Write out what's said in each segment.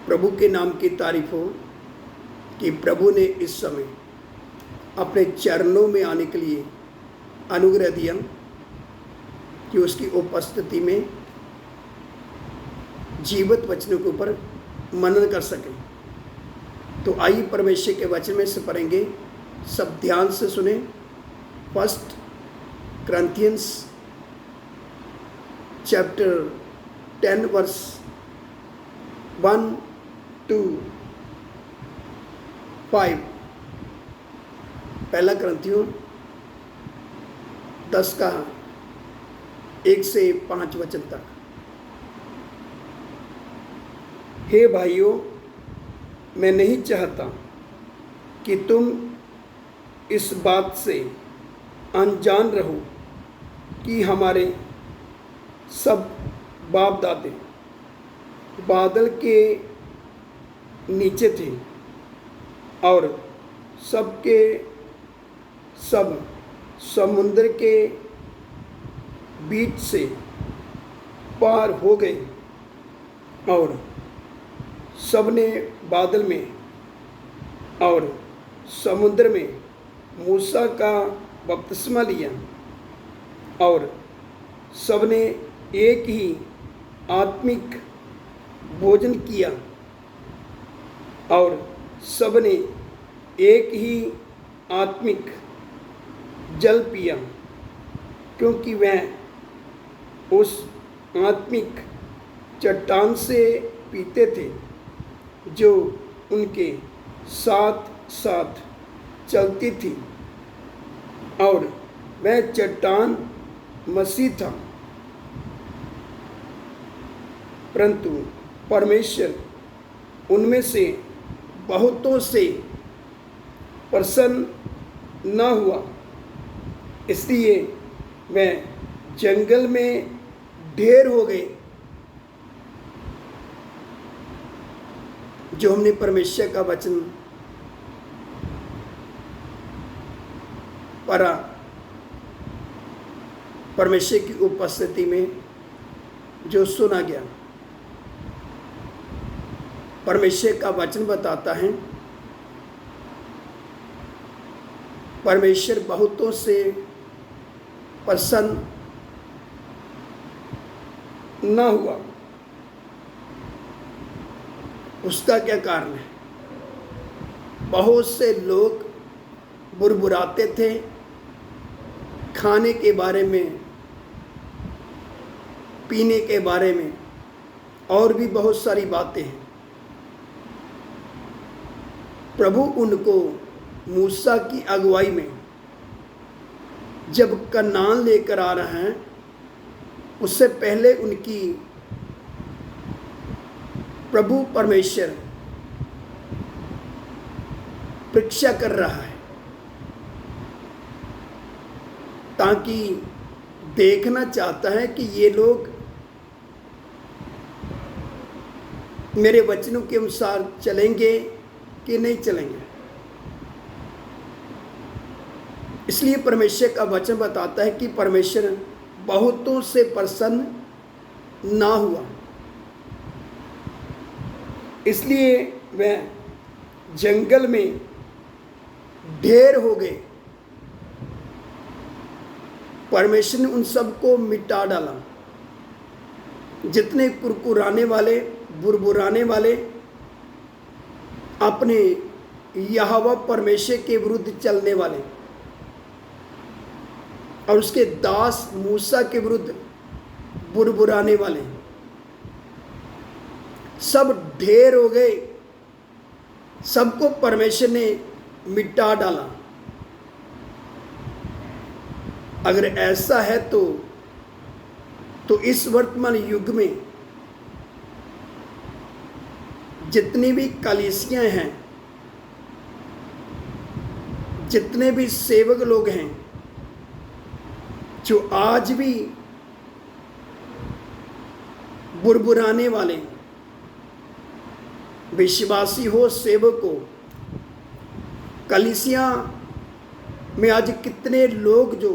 प्रभु के नाम की तारीफ हो कि प्रभु ने इस समय अपने चरणों में आने के लिए अनुग्रह दिया कि उसकी उपस्थिति में जीवित वचनों के ऊपर मनन कर सकें। तो आइए परमेश्वर के वचन में से पढ़ेंगे, सब ध्यान से सुने। 1 Corinthians chapter 10 verse 1 to 5। पहला करंथियों 10 का 1 से 5 वचन तक। हे भाइयों, मैं नहीं चाहता कि तुम इस बात से अनजान रहो कि हमारे सब बाप दादे बादल के नीचे थे और सबके सब समुद्र के बीच से पार हो गए और सबने बादल में और समुद्र में मूसा का बपतिस्मा लिया और सबने एक ही आत्मिक भोजन किया और सबने एक ही आत्मिक जल पिया, क्योंकि वह उस आत्मिक चट्टान से पीते थे जो उनके साथ साथ चलती थी, और वह चट्टान मसीह था। परंतु परमेश्वर उनमें से बहुतों से प्रसन्न न हुआ, इसलिए वह जंगल में ढेर हो गए। जो हमने परमेश्वर का वचन पढ़ा, परमेश्वर की उपस्थिति में जो सुना गया, परमेश्वर का वचन बताता है परमेश्वर बहुतों से प्रसन्न न हुआ। उसका क्या कारण है? बहुत से लोग बुरबुराते थे खाने के बारे में, पीने के बारे में, और भी बहुत सारी बातें हैं। प्रभु उनको मूसा की अगुवाई में जब कनान लेकर आ रहे हैं, उससे पहले उनकी प्रभु परमेश्वर परीक्षा कर रहा है, ताकि देखना चाहता है कि ये लोग मेरे वचनों के अनुसार चलेंगे कि नहीं चलेंगे। इसलिए परमेश्वर का वचन बताता है कि परमेश्वर बहुतों से प्रसन्न ना हुआ, इसलिए वह जंगल में ढेर हो गए। परमेश्वर ने उन सबको मिटा डाला, जितने कुरकुराने वाले, बुरबुराने वाले, अपने यहोवा परमेश्वर के विरुद्ध चलने वाले और उसके दास मूसा के विरुद्ध बुरबुराने वाले, सब ढेर हो गए। सबको परमेश्वर ने मिटा डाला। अगर ऐसा है तो इस वर्तमान युग में जितनी भी कलीसियां हैं, जितने भी सेवक लोग हैं, जो आज भी बुरबुराने वाले विश्वासी हो, सेवक हो, कलीसियां में आज कितने लोग जो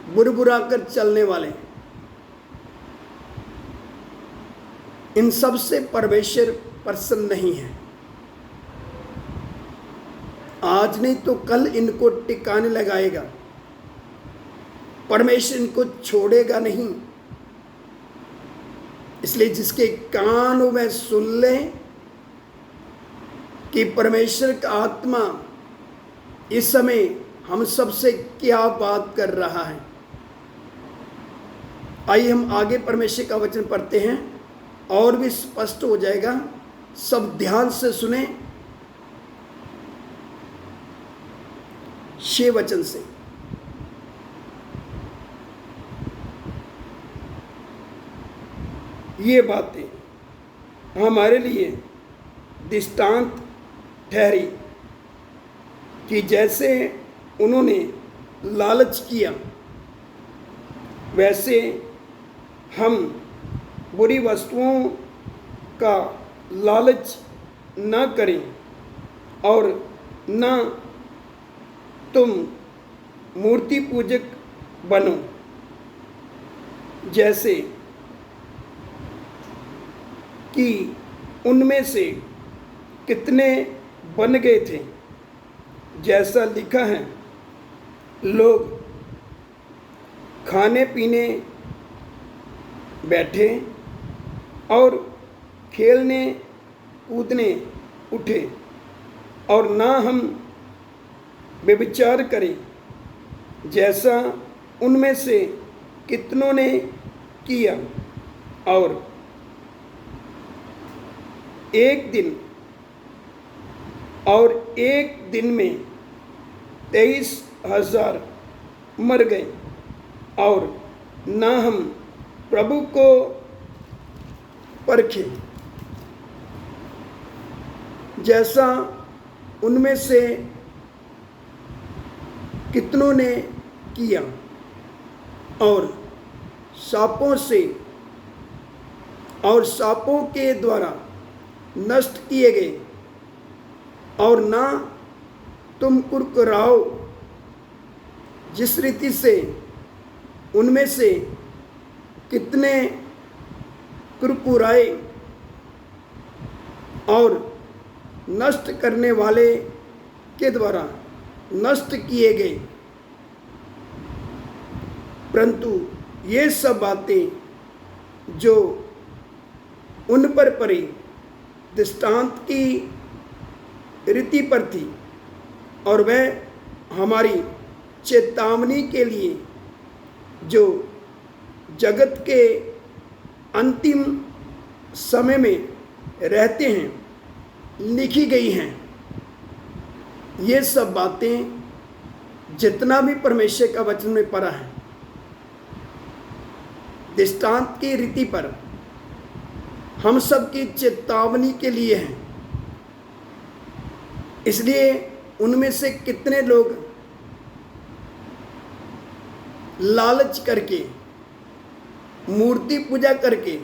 बुरबुरा कर चलने वाले, इन सब से परमेश्वर प्रसन्न नहीं है। आज नहीं तो कल इनको टिकाने लगाएगा। परमेश्वर इनको छोड़ेगा नहीं। इसलिए जिसके कान हो वह सुन ले कि परमेश्वर का आत्मा इस समय हम सबसे क्या बात कर रहा है। आइए हम आगे परमेश्वर का वचन पढ़ते हैं और भी स्पष्ट हो जाएगा। सब ध्यान से सुने 6 वचन से। ये बातें हमारे लिए दृष्टांत ठहरी कि जैसे उन्होंने लालच किया वैसे हम बुरी वस्तुओं का लालच न करें और न तुम मूर्ति पूजक बनो जैसे कि उनमें से कितने बन गए थे। जैसा लिखा है, लोग खाने पीने बैठे और खेलने कूदने उठे और ना हम व्यभिचार करें जैसा उनमें से कितनों ने किया। और एक दिन में 23,000 मर गए और ना हम प्रभु को परखे जैसा उनमें से कितनों ने किया। और सांपों के द्वारा नष्ट किए गए और ना तुम कुरकुराओ जिस रीति से उनमें से कितने कुरकुराए और नष्ट करने वाले के द्वारा नष्ट किए गए। परंतु ये सब बातें जो उन पर पड़ी दृष्टांत की रीति पर थी और वह हमारी चेतावनी के लिए जो जगत के अंतिम समय में रहते हैं लिखी गई हैं। ये सब बातें जितना भी परमेश्वर का वचन में पढ़ा है दृष्टांत की रीति पर हम सब की चेतावनी के लिए हैं। इसलिए उनमें से कितने लोग लालच करके मूर्ति पूजा करके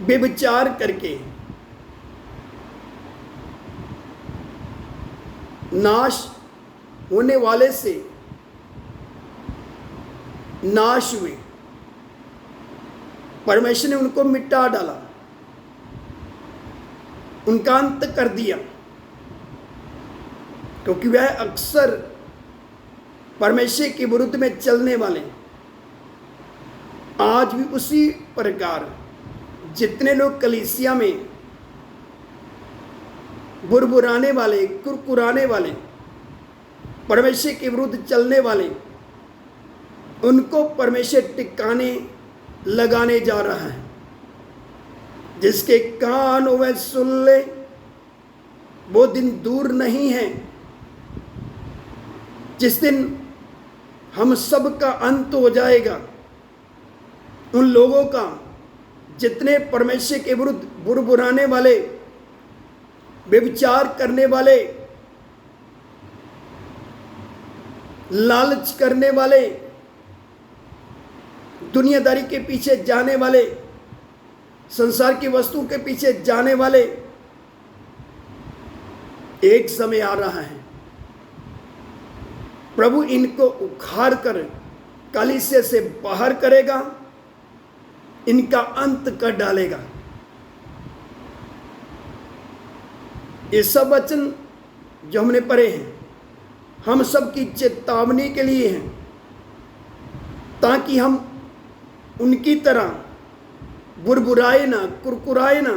व्यभिचार करके नाश होने वाले से नाश हुए। परमेश्वर ने उनको मिटा डाला, उनका अंत कर दिया, क्योंकि वह अक्सर परमेश्वर के विरुद्ध में चलने वाले। आज भी उसी प्रकार जितने लोग कलीसिया में बुरबुराने वाले, कुरकुराने वाले, परमेश्वर के विरुद्ध चलने वाले, उनको परमेश्वर टिकाने लगाने जा रहा है। जिसके कान हो वह सुन ले। वो दिन दूर नहीं है जिस दिन हम सब का अंत हो जाएगा। उन लोगों का जितने परमेश्वर के विरुद्ध बुरबुराने वाले, व्यभिचार करने वाले, लालच करने वाले, दुनियादारी के पीछे जाने वाले, संसार की वस्तुओं के पीछे जाने वाले, एक समय आ रहा है प्रभु इनको उखाड़ कर कलीसिया से बाहर करेगा इनका अंत कर डालेगा। ये सब वचन जो हमने पढ़े हैं हम सब की चेतावनी के लिए हैं, ताकि हम उनकी तरह बुरबुराए ना, कुरकुराए ना,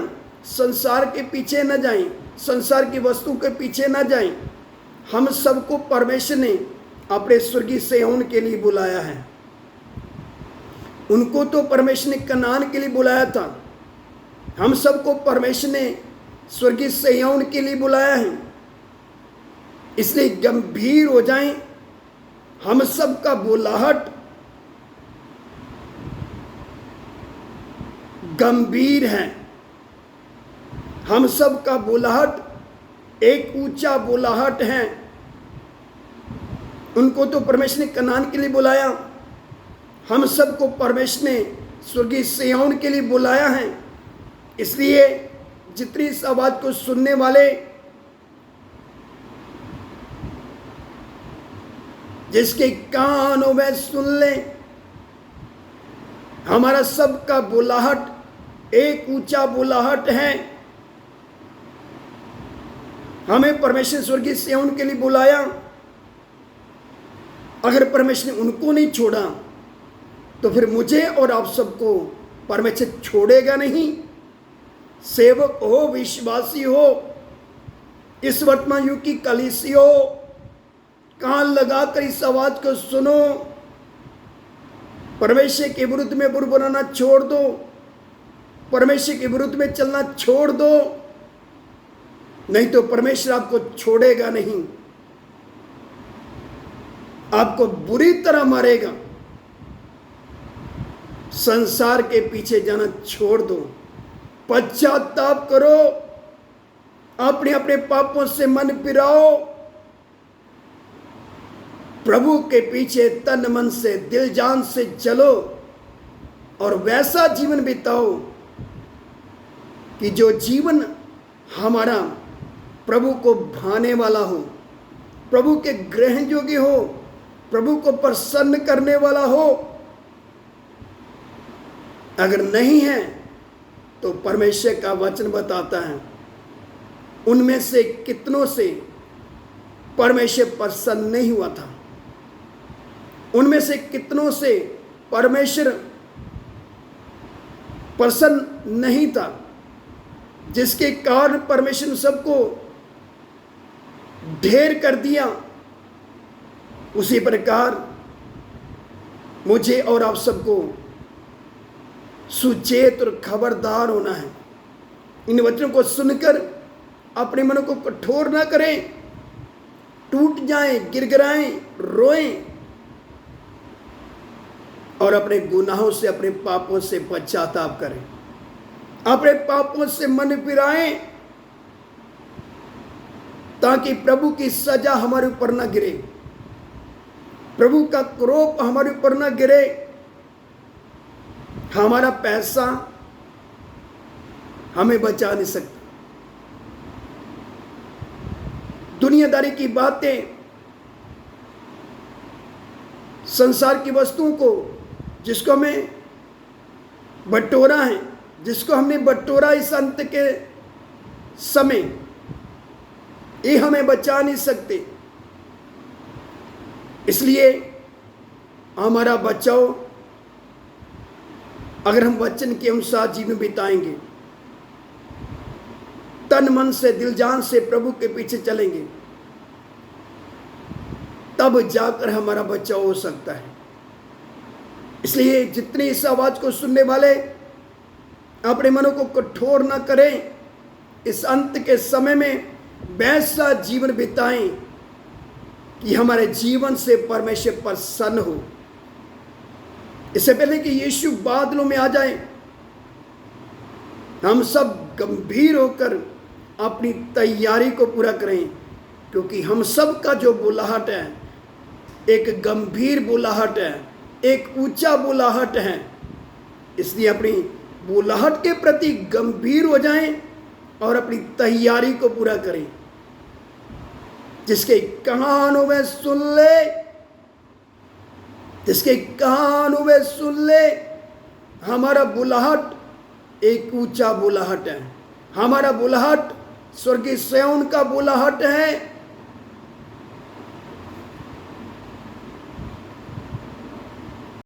संसार के पीछे न जाएं, संसार की वस्तु के पीछे न जाएं। हम सबको परमेश्वर ने अपने स्वर्गीय सिय्योन के लिए बुलाया है। उनको तो परमेश्वर ने कनान के लिए बुलाया था, हम सबको परमेश्वर ने स्वर्गीय सिय्योन के लिए बुलाया है। इसलिए गंभीर हो जाएं। हम सबका बुलाहट गंभीर है, हम सबका बुलाहट एक ऊंचा बुलाहट है। उनको तो परमेश्वर ने कनान के लिए बुलाया, हम सबको परमेश्वर ने स्वर्गीय सिय्योन के लिए बुलाया है। इसलिए जितनी इस आवाज को सुनने वाले, जिसके कान हो वह सुन ले। हमारा सबका बुलाहट एक ऊंचा बुलाहट है। हमें परमेश्वर स्वर्गीय सिय्योन के लिए बुलाया। अगर परमेश्वर ने उनको नहीं छोड़ा तो फिर मुझे और आप सबको परमेश्वर छोड़ेगा नहीं। सेवक हो, विश्वासी हो, इस वर्तमान युग की कलीसी हो, कान लगाकर इस आवाज को सुनो। परमेश्वर के विरुद्ध में बुरबुराना छोड़ दो, परमेश्वर के विरुद्ध में चलना छोड़ दो, नहीं तो परमेश्वर आपको छोड़ेगा नहीं, आपको बुरी तरह मारेगा। संसार के पीछे जाना छोड़ दो, पश्चाताप करो, अपने अपने पापों से मन फिराओ, प्रभु के पीछे तन मन से दिल जान से चलो और वैसा जीवन बिताओ कि जो जीवन हमारा प्रभु को भाने वाला हो, प्रभु के ग्रहण योग्य हो, प्रभु को प्रसन्न करने वाला हो। अगर नहीं है तो परमेश्वर का वचन बताता है उनमें से कितनों से परमेश्वर प्रसन्न नहीं हुआ था, उनमें से कितनों से परमेश्वर प्रसन्न नहीं था, जिसके कारण परमेश्वर सबको ढेर कर दिया। उसी प्रकार मुझे और आप सबको सुचेत और खबरदार होना है। इन वचनों को सुनकर अपने मन को कठोर ना करें, टूट जाएं, गिड़गिड़ाएं, रोएं और अपने गुनाहों से, अपने पापों से पश्चाताप करें, अपने पापों से मन फिराएं, ताकि प्रभु की सजा हमारे ऊपर न गिरे, प्रभु का क्रोध हमारे ऊपर न गिरे। हमारा पैसा हमें बचा नहीं सकता, दुनियादारी की बातें, संसार की वस्तुओं को जिसको हमें बटोरा है, जिसको हमने बटोरा इस अंत के समय, ये हमें बचा नहीं सकते। इसलिए हमारा बचाओ, अगर हम वचन के अनुसार जीवन बिताएंगे, तन मन से दिल जान से प्रभु के पीछे चलेंगे, तब जाकर हमारा बचाव हो सकता है। इसलिए जितने इस आवाज को सुनने वाले अपने मनों को कठोर न करें, इस अंत के समय में वैसा जीवन बिताएं कि हमारे जीवन से परमेश्वर प्रसन्न हो। इससे पहले कि यीशु बादलों में आ जाए, हम सब गंभीर होकर अपनी तैयारी को पूरा करें, क्योंकि हम सब का जो बुलाहट है एक गंभीर बुलाहट है, एक ऊंचा बुलाहट है। इसलिए अपनी बुलाहट के प्रति गंभीर हो जाएं और अपनी तैयारी को पूरा करें। जिसके कान हो वह सुन ले, जिसके कान हो वह सुन ले। हमारा बुलाहट एक ऊंचा बुलाहट है। हमारा बुलाहट स्वर्गीय सिय्योन का बुलाहट है।